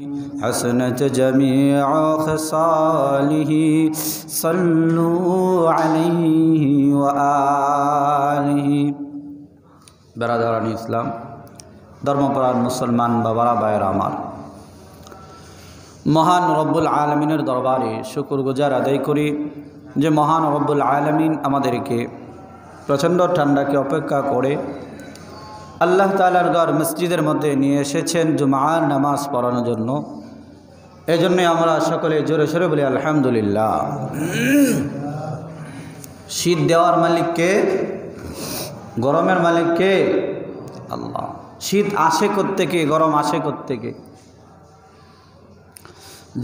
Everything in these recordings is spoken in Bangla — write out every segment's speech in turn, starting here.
حسنت جميع خصاله صلوا عليه وآله برادران ইসলাম ধর্মপ্রাণ মুসলমান বাবারা ভাইয়েরা আমার, মহান রব্বুল আলামিনের দরবারে শুকরগুজার আদায় করি যে মহান রব্বুল আলামিন আমাদেরকে প্রচণ্ড ঠান্ডাকে অপেক্ষা করে আল্লাহ তাআলার ঘর মসজিদের মধ্যে নিয়ে এসেছেন জুমার নামাজ পড়ানোর জন্য। এজন্যই আমরা সকলে জোরে সোরে বলি আলহামদুলিল্লাহ। শীত দেওয়ার মালিক কে? গরমের মালিক কে? আল্লাহ। শীত আসে কোত্থেকে, গরম আসে কোত্থেকে?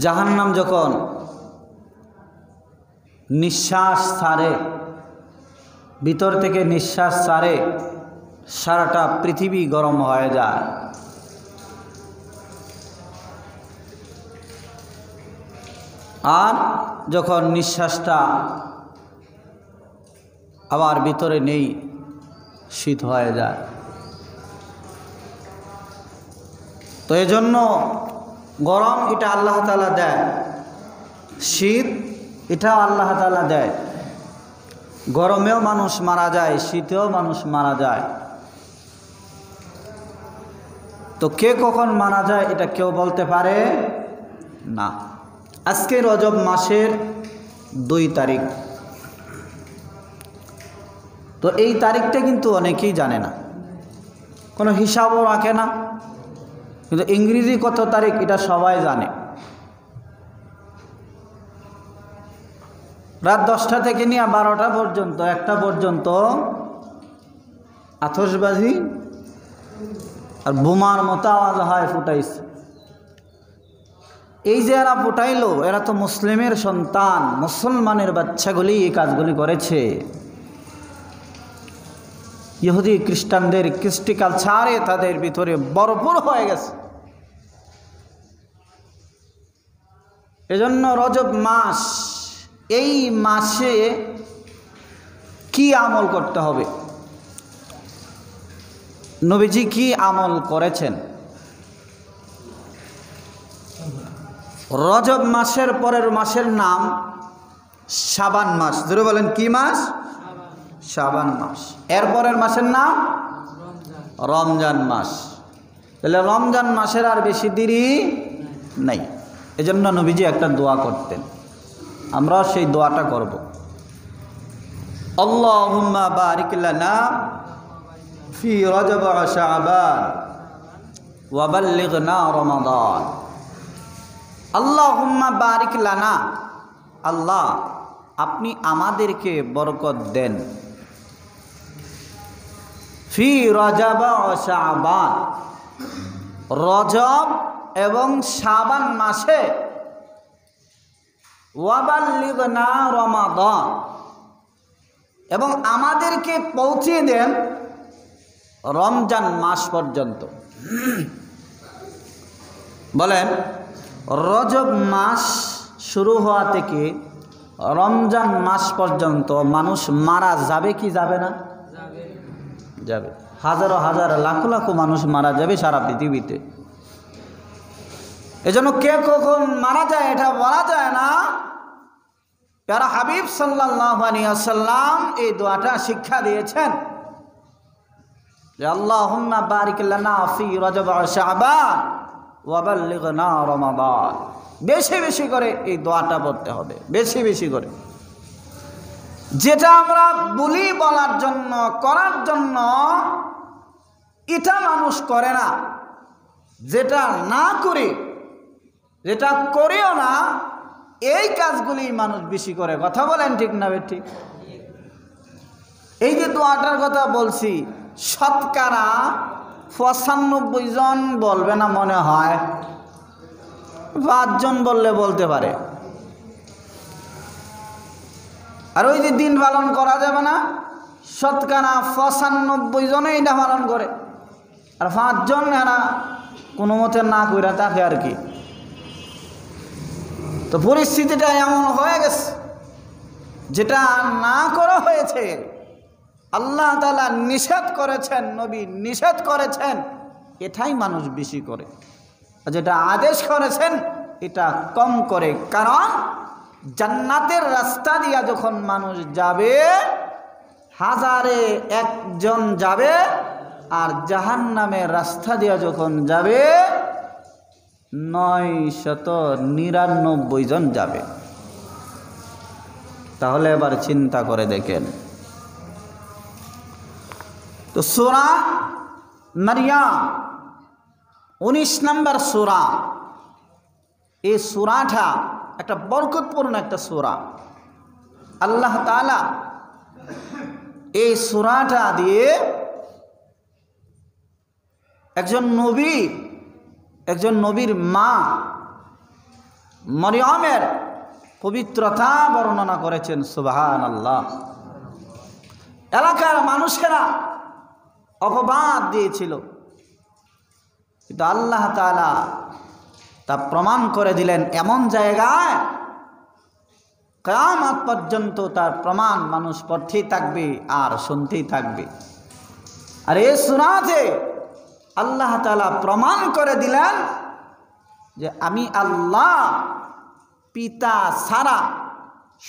জাহান্নাম যখন নিঃশ্বাস ছাড়ে, ভিতর থেকে নিঃশ্বাস ছাড়ে, সারাটা পৃথিবী গরম হয়ে যায়। আর যখন নিঃশ্বাসটা আবার ভিতরে নেই, শীত হয়ে যায়। তো এজন্য গরম এটা আল্লাহ তাআলা দেয়, শীত এটাও আল্লাহ তাআলা দেয়। গরমেও মানুষ মারা যায়, শীতেও মানুষ মারা যায়। তো কে কখন মারা যায় এটা কেউ বলতে পারে না। আজকে রজব মাসের 2 তারিখ। তো এই তারিখটা কিন্তু অনেকেই জানে না, কোনো হিসাবও রাখে না, কিন্তু ইংরেজি কত তারিখ এটা সবাই জানে। রাত 10টা থেকে নিয়ে 12টা পর্যন্ত, 1টা পর্যন্ত আতশবাজি আর বোমার মতো আওয়াজ হয়, ফুটাইছে। এই যে এরা ফুটাইলো, এরা তো মুসলিমের সন্তান, মুসলমানের বাচ্চাগুলি এই কাজগুলি করেছে। ইহুদি খ্রিস্টানদের কৃষ্টি কালচারে তাদের ভিতরে ভরপুর হয়ে গেছে। এজন্য রজব মাস, এই মাসে কি আমল করতে হবে? নবীজি কি আমল করেছেন? রজব মাসের পরের মাসের নাম শাবান মাস। জোরে বলেন, কি মাস? শাবান মাস। এর পরের মাসের নাম রমজান মাস। তাহলে রমজান মাসের আর বেশি দেরি নাই। এজন্য নবীজি একটা দোয়া করতেন, আমরা সেই দোয়াটা করব। আল্লাহুম্মা বারিক লানা ফি রজব ওয়া শাবান ওয়া বাল্লিগনা রমাদান। আল্লাহুম্মা বারিক লানা, আল্লাহ আপনি আমাদেরকে বরকত দেন। ফি রজব ওয়া শাবান, রজব এবং শাবান মাসে, ওয়া বাল্লিগনা রমাদান, এবং আমাদেরকে পৌঁছে দেন রমজান মাস পর্যন্ত। বলেন, রজব মাস শুরু হওয়া থেকে রমজান মাস পর্যন্ত মানুষ মারা যাবে কি যাবে না? যাবে। হাজারো হাজার লাখ লাখ মানুষ মারা যাবে সারা পৃথিবীতে। এজন্য কে কখন মারা যায় এটা বলা যায় না। প্যারা হাবিব সাল্লাল্লাহু আলাইহি ওয়াসাল্লাম এই দোয়াটা শিক্ষা দিয়েছেন যে আল্লাহুম্মা বারিক লানা ফি রজব ওয়া শাবান ওয়া বাল্লিগনা রমাদান। বেশি বেশি করে এই দোয়াটা পড়তে হবে, বেশি বেশি করে। যেটা আমরা বলি বলার জন্য, করার জন্য, এটা মানুষ করে না। যেটা না করি, যেটা করিও না, এই কাজগুলি মানুষ বেশি করে। কথা বলেন ঠিক না ঠিক? এই যে দোয়াটার কথা বলছি, শতকরা 95 জন বলবে না মনে হয়, 5 জন বললে বলতে পারে। আর ওই যে দিন পালন করা যাবে না, শতকরা 95 জনে এটা পালন করে, আর 5 জন এরা কোনো মতে না কইরা থাকে আর কি। তো পরিস্থিতিটা এমন হয়ে গেছে, যেটা না করা হয়েছে, আল্লাহ তাআলা নিষেধ করেছেন, নবী নিষেধ করেছেন, এটাই মানুষ বেশি করে। যেটা আদেশ করেছেন এটা কম করে। কারণ জান্নাতের রাস্তা দিয়া যখন মানুষ যাবে হাজারে একজন যাবে, আর জাহান্নামের রাস্তা দিয়া যখন যাবে 999 জন যাবে। তাহলে এবার চিন্তা করে দেখেন। তো সূরা মারইয়াম 19 নম্বর সূরা, এই সূরাটা একটা বরকতপূর্ণ একটা সূরা। আল্লাহ তাআলা এই সূরাটা দিয়ে একজন নবীর মা মরিয়মের পবিত্রতা বর্ণনা করেছেন। সুবহানাল্লাহ। এলাকার মানুষেরা অপবাদ দিয়েছিল, কিন্তু আল্লাহ তাআলা তা প্রমাণ করে দিলেন এমন জায়গায় কিয়ামত পর্যন্ত তার প্রমাণ মানুষ পড়তেই থাকবে আর শুনতেই থাকবে। আর এই সূরাতে আল্লাহ তাআলা প্রমাণ করে দিলেন যে আমি আল্লাহ পিতা ছাড়া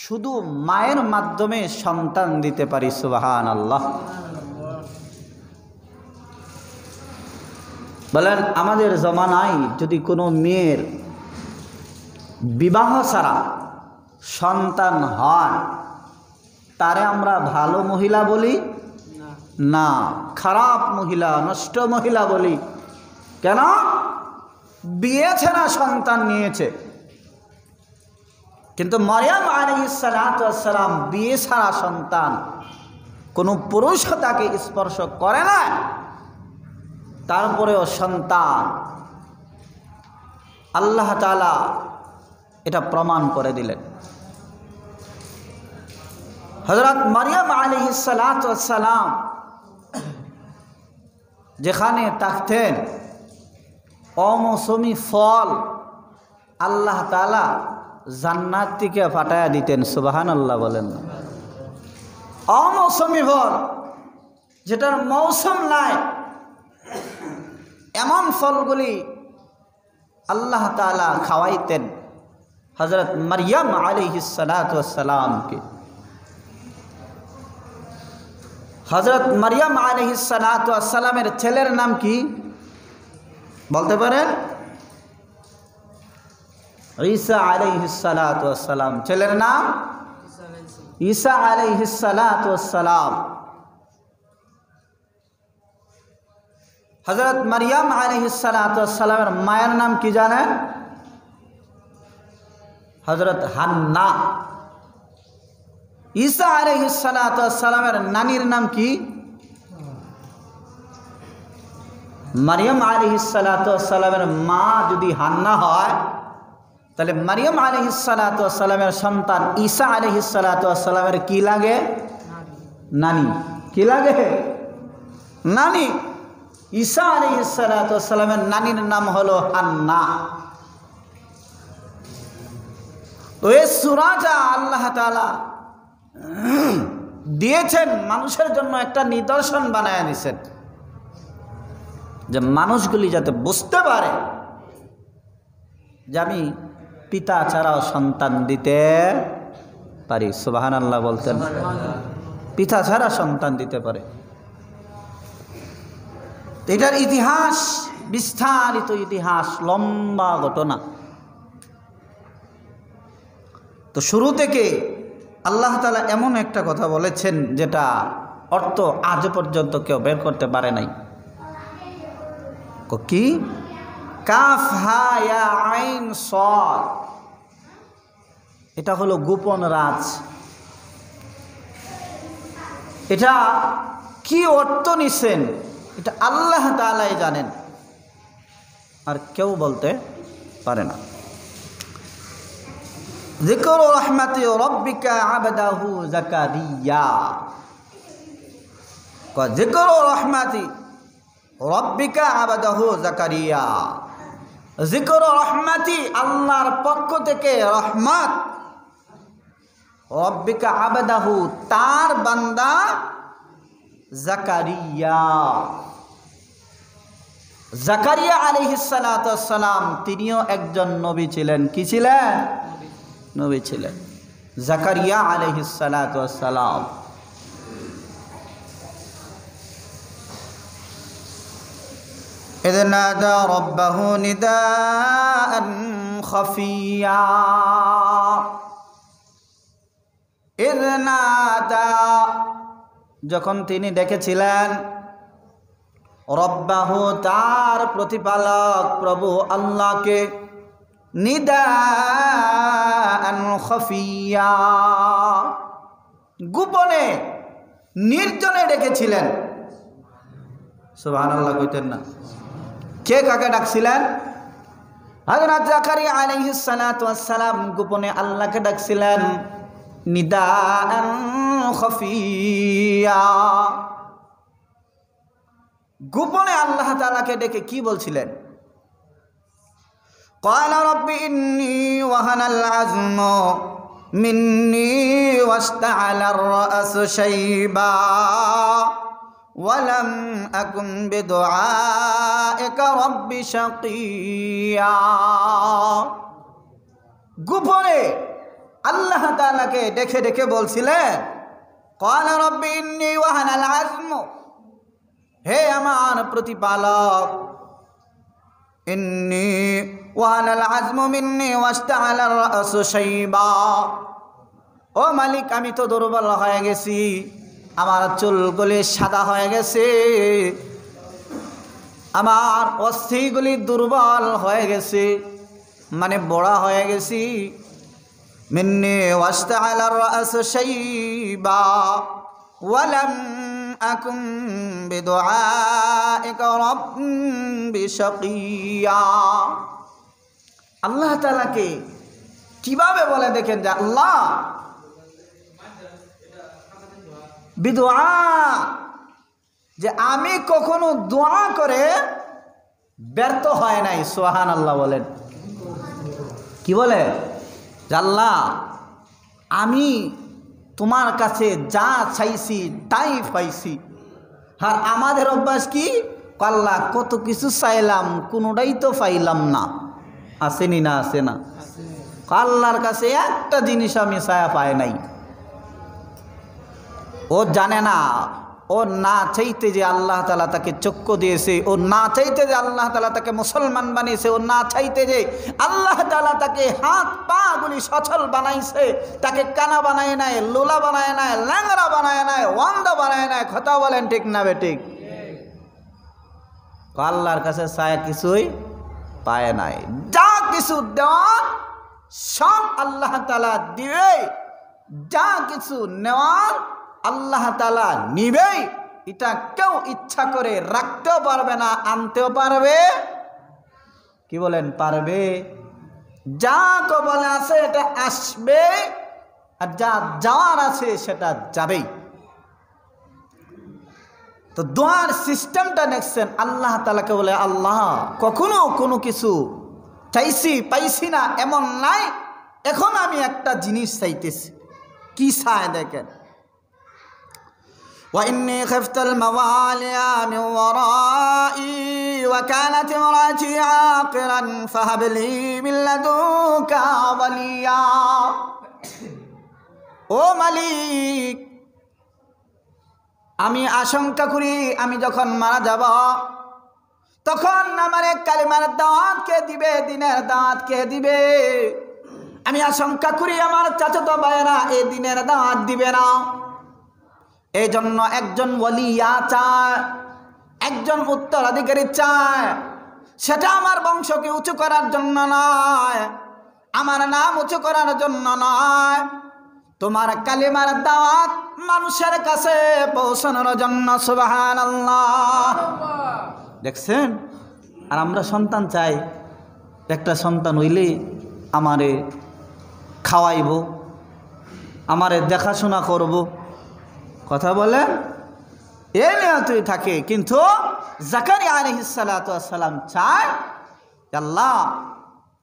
শুধু মায়ের মাধ্যমে সন্তান দিতে পারি। সুবহানাল্লাহ। বলেন আমাদের জমানায় যদি কোনো মেয়ের বিবাহ ছাড়া সন্তান হয় তারে আমরা ভালো মহিলা বলি না, খারাপ মহিলা, নষ্ট মহিলা বলি। কেন? বিয়ে ছাড়া সন্তান নিয়েছে। কিন্তু মারইয়াম আলাইহিস সালাতু ওয়াস সালাম বিয়ে ছাড়া সন্তান, কোনো পুরুষও তাকে স্পর্শ করে না, তারপরেও সন্তান। আল্লাহ তাআলা এটা প্রমাণ করে দিলেন। হযরত মারইয়াম আলাইহিস সালাতু ওয়াস সালাম যেখানে থাকতেন অমৌসুমি ফল আল্লাহ তাআলা জান্নাত থেকে পাঠায়া দিতেন। সুবহানাল্লাহ বলেন না। অমৌসুমি ফল যেটার মৌসুম নাই, এমন ফলগুলি আল্লাহ তাআলা খাওয়াইতেন হযরত মারইয়াম আলাইহিস সালাতু ওয়াস সালামকে। হযরত মারইয়াম আলাইহিস সালাতু ওয়াস সালামের ছেলের নাম কি বলতে পারেন? ঈসা আলাইহিস সালাতু ওয়াস সালাম। ছেলের নাম ঈসা আলাইহিস সালাতু ওয়াস সালাম। হযরত মারইয়াম আলাইহিস সালাতু ওয়াস সালামের মায়ের নাম কি জানেন? হযরত হান্না। ঈসা আলাইহিস সালাতু ওয়াস সালামের নানির নাম কি? মারইয়াম আলাইহিস সালাতু ওয়াস সালামের মা যদি হান্না হয়, তাহলে মারইয়াম আলাইহিস সালাতু ওয়াস সালামের সন্তান ঈসা আলাইহিস সালাতু ওয়াস সালামের কি লাগে? নানি। কি লাগে? নানি। ঈসা আলাইহিস সালাতু ওয়াস সালামের নানির নাম হলো হান্না। তো এই সূরাটা আল্লাহ তাআলা দিয়েছেন মানুষের জন্য একটা নিদর্শন বানায় দিয়েছেন, যে মানুষগুলি যাতে বুঝতে পারে যে আমি পিতা ছাড়াও সন্তান দিতে পারি। সুবহানাল্লাহ বলতেন। পিতা ছাড়া সন্তান দিতে পারে। এটার ইতিহাস বিস্তারিত ইতিহাস, লম্বা ঘটনা। তো শুরু থেকে আল্লাহ তাআলা এমন একটা কথা বলেছেন যেটা অর্থ আজ পর্যন্ত কেউ বের করতে পারে নাই। কি? কাফ হা ইয়া আইন সাদ। এটা হলো গোপন রাজ। এটা কি অর্থ নিছেন এটা আল্লাহ তাআলাই জানেন, আর কেউ বলতে পারে না। যিকরু রাহমাতি রাব্বিকা আবদাহু যাকারিয়া। যিকরু রাহমাতি রাব্বিকা আবদাহু যাকারিয়া। যিকরু রাহমাতি আল্লাহর পক্ষ থেকে রহমত, রাব্বিকা আবদাহু তার বান্দা যাকারিয়া। জাকারিয়া আলাইহিস সালাতু ওয়াস সালাম তিনিও একজন নবী ছিলেন। কি ছিলেন? নবী ছিলেন। জাকারিয়া আলাইহিস সালাতু ওয়াস সালাম إذ نادى ربه نداء خفيا إذ نادى যখন তিনি ডেকেছিলেন রব্বাহু তার প্রতিপালক প্রভু আল্লাহকে নিদাআন খাফিয়া গোপনে নির্জনে ডেকেছিলেন। সুবহানাল্লাহ কইতেন না? কে কাকে ডাকছিলেন? হযরত জাকারিয়া আলাইহিস সালাতু ওয়াস সালাম গোপনে আল্লাহকে ডাকছিলেন নিদাআন খাফিয়া। গোপনে আল্লাহ তাআলাকে ডেকে কি বলছিলেন? ক্বালা রাব্বি ইন্নী ওয়াহানাল আযমু মিন্নী ওয়াসতা'আলার রা'সু শাইবা ওয়ালাম আকুম বিদুআইকা রাব্বি শাকিয়া। গোপনে আল্লাহ তাআলাকে ডেকে ডেকে বলছিলেন ক্বালা রাব্বি ইন্নী ওয়াহানাল আযমু, হে আমার প্রতিপালক, ইন্নী ওয়াহানাল আযমু মিন্নী ওয়াসতা'আলার রা'সু শাইবা, ও মালিক আমি তো দুর্বল হয়ে গেছি, আমার চুলগুলি সাদা হয়ে গেছে, আমার অস্থিগুলি দুর্বল হয়ে গেছে, মানে বড়া হয়ে গেছি। মিন্নী ওয়াসতা'আলার রা'সু শাইবা ওয়ালাম আকুম বিদুআইকা রাব্বি শাকিয়া। আল্লাহ তাআলাকে কিভাবে বলে দেখেন যে আল্লাহ বিদুআ, যে আমি কখনো দোয়া করে ব্যর্থ হয় নাই। সুবহানাল্লাহ বলেন। কি বলে? যে আল্লাহ আমি তোমার কাছে যা চাইছি তাই পাইছি। আর আমাদের অভ্যাস কি? আল্লাহ কত কিছু চাইলাম কোনোটাই তো পাইলাম না। আসেনি না? আসে না? আল্লাহর কাছে একটা জিনিস আমি চায়া পাই নাই। ও জানে না, ও না চাইতে যে আল্লাহ তাআলা তাকে চক্ষু দিয়েছে, ও না চাইতে যে আল্লাহ তাআলা তাকে মুসলমান বানিয়েছে, ও না চাইতে যে আল্লাহ তাআলা তাকে হাত পা গুলি সচল বানাইছে, তাকে কানা বানায় নাই, লোলা বানায় নাই, ল্যাংড়া বানায় নাই, ওয়ান্দ বানায় নাই। কথা বলেন ঠিক না বেঠিক? আল্লাহর কাছে চায় কিছুই পায় নাই। যা কিছু দেওয়া সব আল্লাহ তাআলা দিবে, যা কিছু নেওয়ার আল্লাহ তাআলা নিবেই। এটা কেউ ইচ্ছা করে রাখতেও পারবে না, আনতেও পারবে, কি বলেন, পারবে? যা কবলে আছে এটা আসবে, আর যা যাওয়ার আছে সেটা যাবেই। তো দোয়ার সিস্টেমটা দেখছেন আল্লাহ তাআলাকে বলে আল্লাহ কখনো কোনো কিছু চাইছি পাইছি না এমন নাই, এখন আমি একটা জিনিস চাইতেছি। কি চায় দেখেন, وإني خفت الموالي من ورائي وكانت امرأتي عاقرا فهب لي من لدنك وليا। ও মালিক, আমি আশঙ্কা করি আমি যখন মারা যাব তখন আমার কালিমার দাওয়াত কে দিবে, দিনের দাওয়াত কে দিবে। আমি আশঙ্কা করি আমার চাচাতো ভাইয়েরা এই দিনের দাওয়াত দিবে না। এই জন্য একজন ওলিয়া চায়, একজন উত্তরাধিকারী চায়। সেটা আমার বংশকে উঁচু করার জন্য নয়, আমার নাম উঁচু করার জন্য নয়, তোমার কালিমার দাওয়াত মানুষের কাছে পৌঁছানোর জন্য। সুবহানাল্লাহ। দেখছেন? আর আমরা সন্তান চাই, একটা সন্তান হইলে আমারে খাওয়াইব, আমারে দেখাশোনা করব। কথা বলেন, এ নিয়তই থাকে। কিন্তু জাকারিয়া আলাইহিস সালাতু ওয়াস সালাম চায় আল্লাহ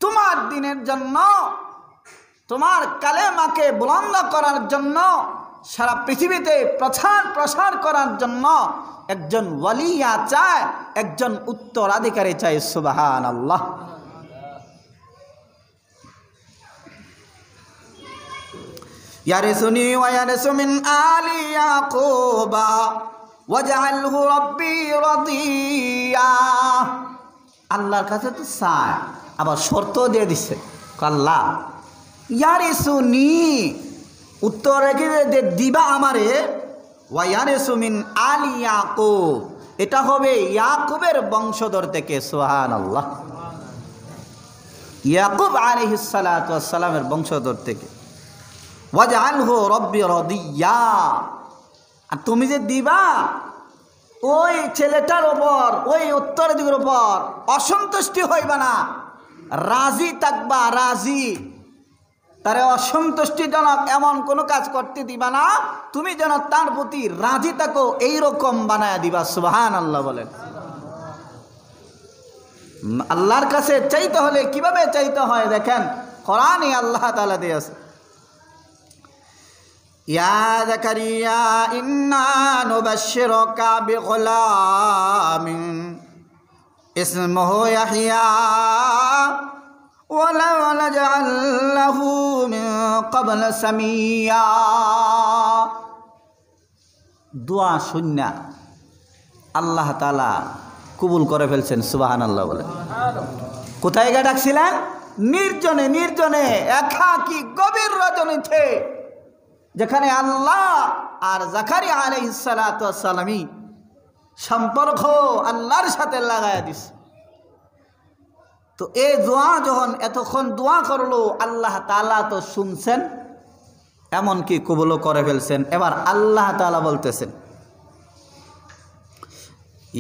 তোমার দিনের জন্য, তোমার কালেমাকে বুলন্দ করার জন্য সারা পৃথিবীতে প্রসার করার জন্য একজন ওয়ালিয়া চায়, একজন উত্তরাধিকারী চায়। সুবহানাল্লাহ। ইয়ারিসুনি ওয়া ইয়ারিসু মিন আলি ইয়াকুবা ওয়াজআলহু রাব্বি রাদিয়া। আল্লাহর কাছে তো চায়, আবার শর্ত দিয়ে দিচ্ছে, আল্লাহ ইয়ারিসুনি উত্তর রেখে দিবা আমারে, ওয়া ইয়ারিসু মিন আলি ইয়াকুব এটা হবে ইয়াকুবের বংশধর থেকে। সুবহানাল্লাহ। ইয়াকুব আলাইহিস সালাতু ওয়াস সালামের বংশধর থেকে। ওয়াজআলহু রাব্বি রাদিয়া। আর তুমি যে দিবা ওই ছেলেটার ওপর, ওই উত্তরাধিকারের উপর অসন্তুষ্টি হইবা না, রাজি থাকবা, রাজি। তারে অসন্তুষ্টিজনক এমন কোনো কাজ করতে দিবা না, তুমি যেন তার প্রতি রাজি থাকো এইরকম বানায় দিবা। সুবহানাল্লাহ বলেন। আল্লাহর কাছে চাইতে হলে কিভাবে চাইতে হয় দেখেন, কোরআনে আল্লাহ তাআলা দিয়েছে, ইয়া যাকারিয়া ইন্না নুবাশশিরুকা বিগুলামিন ইসমুহু ইয়াহইয়া ওয়া লাম নাজআল লাহু মিন ক্বাবল সামিয়্যা। দোয়া শুননা আল্লাহ তাআলা কবুল করে ফেলছেন। সুবহানাল্লাহ বলেন। কোথায় গিয়ে ডাকছিলেন? নির্জনে, নির্জনে, একাকী গভীর রজনীতে, যেখানে আল্লাহ আর জাকারিয়া আলাইহিস সালাতু ওয়াস সালামই সম্পর্ক আল্লাহর সাথে লাগায়া দিছে। তো এই দোয়া যখন এতক্ষণ দোয়া করলো, আল্লাহ তাআলা তো শুনছেন, এমনকি কবুলও করে ফেলছেন। এবার আল্লাহ তাআলা বলতেছেন,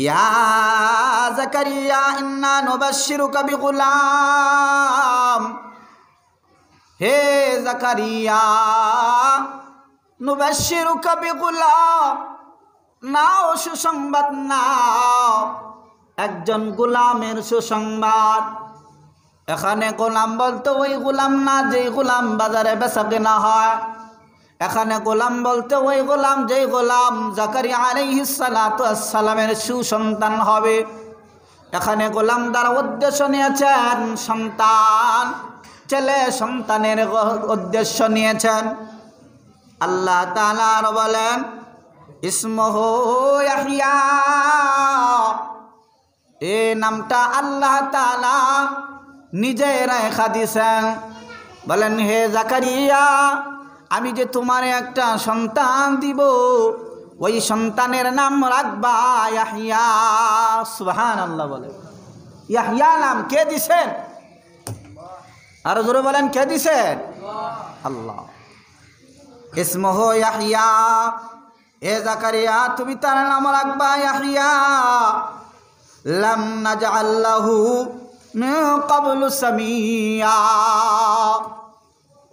ইয়া যাকারিয়া ইন্না নুবাশশিরুকা বিগুলাম। হে যাকারিয়া, নুবাশশিরুকা বিগুলাম, নাও সুসংবাদ নাও, একজন গোলামের সুসংবাদ। এখানে গোলাম বলতে ওই গোলাম না যেই গোলাম বাজারে বেচা কেনা হয়, এখানে গোলাম বলতে ওই গোলাম যেই গোলাম জাকারিয়া আলাইহিস সালাতু ওয়াস সালামের সুসন্তান হবে। এখানে গোলাম দ্বারা উদ্দেশ্য নিয়েছেন সন্তান, ছেলে সন্তানের উদ্দেশ্য নিয়েছেন। আল্লাহ তাআলা আর বলেন, ইসমুহু ইয়াহইয়া, এই নামটা আল্লাহ তাআলা নিজে রেখা দিয়েছেন। বলেন, হে জাকারিয়া, আমি যে তোমার একটা সন্তান দিব, ওই সন্তানের নাম রাখবা ইয়াহইয়া। সুবহানাল্লাহ বলেন। ইয়াহইয়া নাম কে দিছেন? আর জোরে বলেন, কে দিছেন? আল্লাহ। ইসমুহু ইয়াহইয়া, হে জাকারিয়া তুমি তার নাম রাখবা ইয়াহইয়া। লাম নাজআল লাহু মিন ক্বাবলু সামিয়্যা।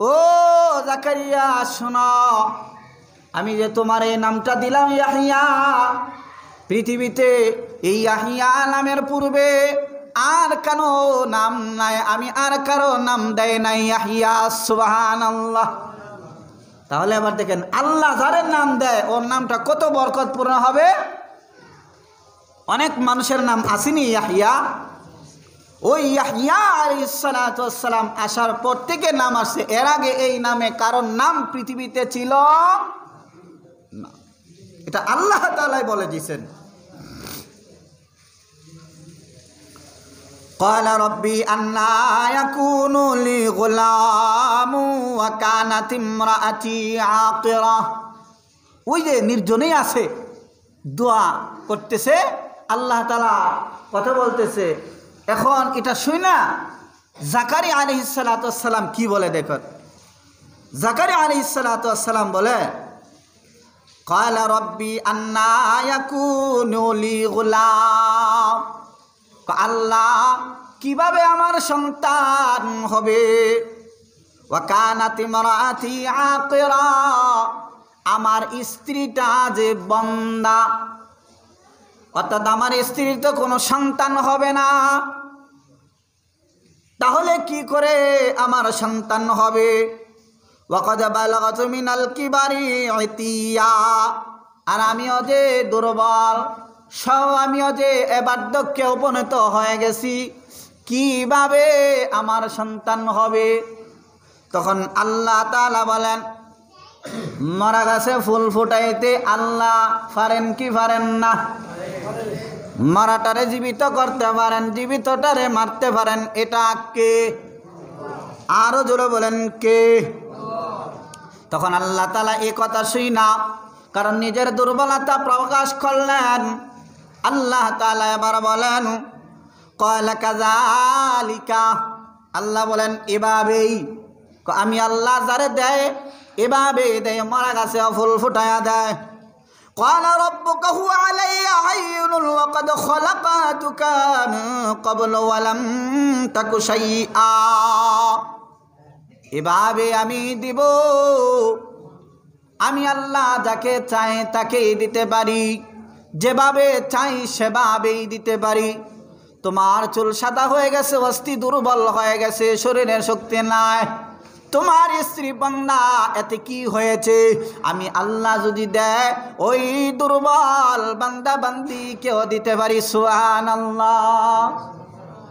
ও জাকারিয়া শোনো, আমি যে তোমার এই নামটা দিলাম ইয়াহইয়া, পৃথিবীতে এই ইয়াহইয়া নামের পূর্বে আর কারো নাম নাই, আমি আর কারো নাম দেয় নাই ইয়াহইয়া। সুবহানাল্লাহ। তাহলে আবার দেখেন, আল্লাহ যার নাম দেয় ওর নামটা কত বরকতপূর্ণ হবে। অনেক মানুষের নাম আসেনি ইয়াহইয়া, ওই ইয়াহইয়া আলাইহিস সালাতু ওয়াস সালাম আসার পর থেকে নাম আসছে। এর আগে এই নামে কারণ নাম পৃথিবীতে ছিল না, এটা আল্লাহ তাআলাই বলে দিয়েছেন। قال ربي أنى يكون لي غلام وكانت امرأتي عاقرة। ওই যে নির্জনেই আছে, দোয়া করতেছে, আল্লাহ তাআলা কথা বলতেছে। এখন এটা শুই না জাকারিয়া আলাইহিস সালাতু ওয়াস সালাম কি বলে দেখো। জাকারিয়া আলাইহিস সালাতু ওয়াস সালাম বলে, قال ربي أنى يكون لي غلام। আল্লাহ কিভাবে আমার সন্তান হবে? ওয়া কানাত ইমরাতি আকিরা, আমার স্ত্রীটা যে বন্দা, অর্থাৎ আমার স্ত্রীর তো কোনো সন্তান হবে না, তাহলে কি করে আমার সন্তান হবে? ওয়াকাদ বালাগাতু মিনাল কিবারি ইতিয়া, আর আমিও যে দুর্বল, আমিও যে বার্ধক্যে উপনীত হয়ে গেছি, কিভাবে আমার সন্তান হবে? তখন আল্লাহ তাআলা বলেন, মরা গাছে ফুল ফুটাইতে আল্লাহ পারেন কি পারেন না? মরাটারে জীবিত করতে পারেন, জীবিতটারে মারতে পারেন। এটা কে? আরো জোরে বলেন কে? তখন আল্লাহ তাআলা এই কথা শুই না, কারণ নিজের দুর্বলতা প্রকাশ করলেন। আল্লাহ তাআলা এবার বলেন, ক্বালা কাযালিকা, আল্লাহ বলেন এভাবেই আমি আল্লাহ যারে দেয় এভাবেই দেয়, মরা গাছে ফুল ফুটায়া দেয়। قال ربك هو علي عين وقد خلقتك من قبل ولم تك شيئا, এভাবে আমি দিব। আমি আল্লাহ যাকে চাই তাকেই দিতে পারি, যেভাবে চাই সেভাবেই দিতে পারি। তোমার চুল সাদা হয়ে গেছে, অস্থি দুর্বল হয়ে গেছে, শরীরে শক্তি নাই। তোমার স্ত্রী বান্দা, এতে কি হয়েছে? আমি আল্লাহ যদি দেয়, ওই দুর্বল বান্দা বান্দি কেউ দিতে পারি। সুবহানাল্লাহ।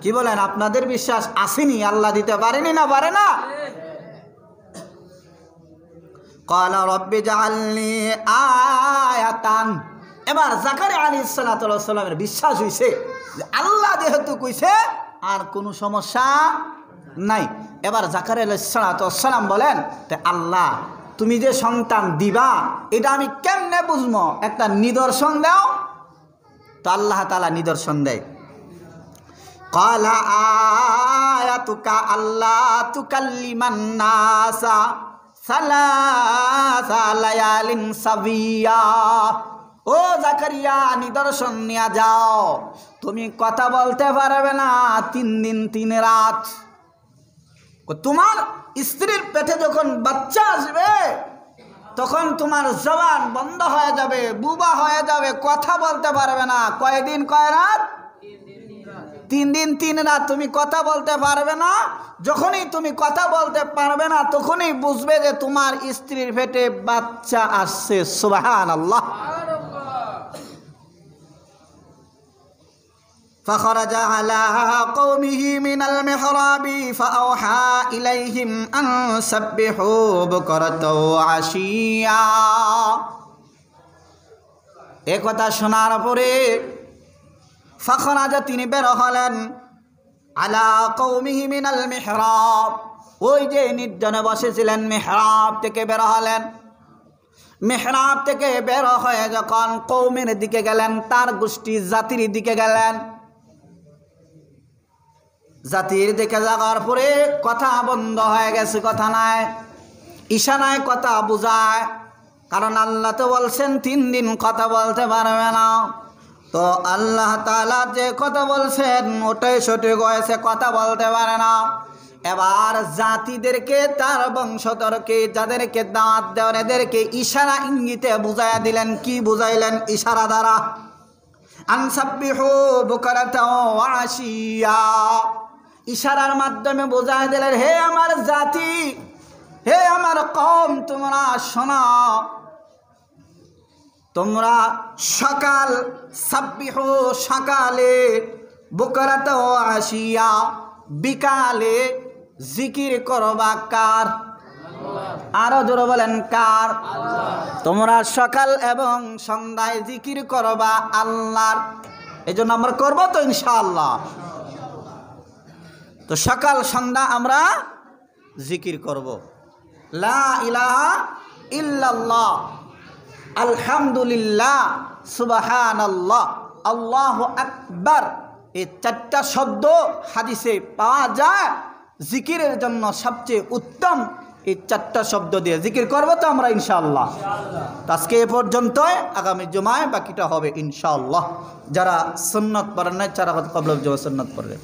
কি বলেন, আপনাদের বিশ্বাস আসেনি আল্লাহ দিতে পারেনি? না পারে না? ক্বালা রব্বি জাআলনি আয়াতান। এবার জাকারিয়া আলাইহিস সালাতু ওয়াস সালামের বিশ্বাস হইছে যে আল্লাহ যেহেতু কইছে আর কোনো সমস্যা নাই। এবার জাকারিয়া আলাইহিস সালাতু ওয়াস সালাম বলেন, তে আল্লাহ তুমি যে সন্তান দিবা এটা আমি কেমনে বুঝবো? একটা নিদর্শন দাও। তো আল্লাহ তাআলা নিদর্শন দেয়। ক্বালা আয়াতুকা আল্লা তুকাল্লিমান নাসা সালাসা লায়ালিন সাবিয়া। ও জাকারিয়া, নিদর্শন নিয়ে যাও, তুমি কথা বলতে পারবে না 3 দিন 3 রাত। তোমার স্ত্রীর পেটে যখন বাচ্চা আসবে তখন তোমার জবান বন্ধ হয়ে যাবে, বুবা হয়ে যাবে, কথা বলতে পারবে না। কয়দিন কয় রাত? 3 দিন 3 রাত তুমি কথা বলতে পারবে না। যখনই তুমি কথা বলতে পারবে না তখনই বুঝবে যে তোমার স্ত্রীর পেটে বাচ্চা আসছে। সুবহানাল্লাহ। فخرج على قومه من المحراب فأوحى إليهم أن سبحوا بكرة وعشيا। এ কথা শোনার পরে ফখরাজা তিনি বের হলেন আলা কওমিহি মিনাল মিহরাব, ওই যে নির্জনে বসেছিলেন মিহরাব থেকে বের হলেন। মিহরাব থেকে বের হয়ে যখন কওমের দিকে গেলেন, তার গোষ্ঠী জাতির দিকে গেলেন। জাতির দিকে যাওয়ার পরে কথা বন্ধ হয়ে গেছে, কথা নাই, ইশারায় কথা বুঝায়। কারণ আল্লাহ তো বলছেন 3 দিন কথা বলতে পারবে না। তো আল্লাহ তাআলা যে কথা বলছেন ওটাই সঠিক হয়েছে, কথা বলতে পারে না। এবার জাতিদেরকে, তার বংশধরকে, যাদেরকে দাওয়াত দেওয়ার এদেরকে ইশারা ইঙ্গিতে বুঝাইয়া দিলেন। কি বুঝাইলেন? ইশারা দ্বারা। আনসাব্বিহু বুকরাতা ওয়া আশিয়া, ইশারার মাধ্যমে বুঝাই দিলেন, হে আমার জাতি, হে আমার কওম, তোমরা শোনো, তোমরা সকাল সাব্বিহু সকালে, বুকরাতা ওয়া আশিয়া বিকালে জিকির করবা। কার? আরো জোরে বলেন কার? তোমরা সকাল এবং সন্ধ্যায় জিকির করবা আল্লাহর। এই জন্য আমরা করবো তো ইনশাআল্লাহ। তো সকাল সন্ধ্যা আমরা জিকির করব। লা ইলাহা ইল্লাল্লাহ, আলহামদুলিল্লাহ, সুবহানাল্লাহ, আল্লাহু আকবার। এই 4টা শব্দ হাদিসে পাওয়া যায় জিকিরের জন্য সবচেয়ে উত্তম। এই 4টা শব্দ দিয়ে জিকির করবো তো আমরা ইনশাআল্লাহ। আজকে এ পর্যন্তই, আগামী জুমায় বাকিটা হবে ইনশাআল্লাহ। যারা সুন্নত পড়েন নাই তারা কবল জুমা সুন্নত পড়বে।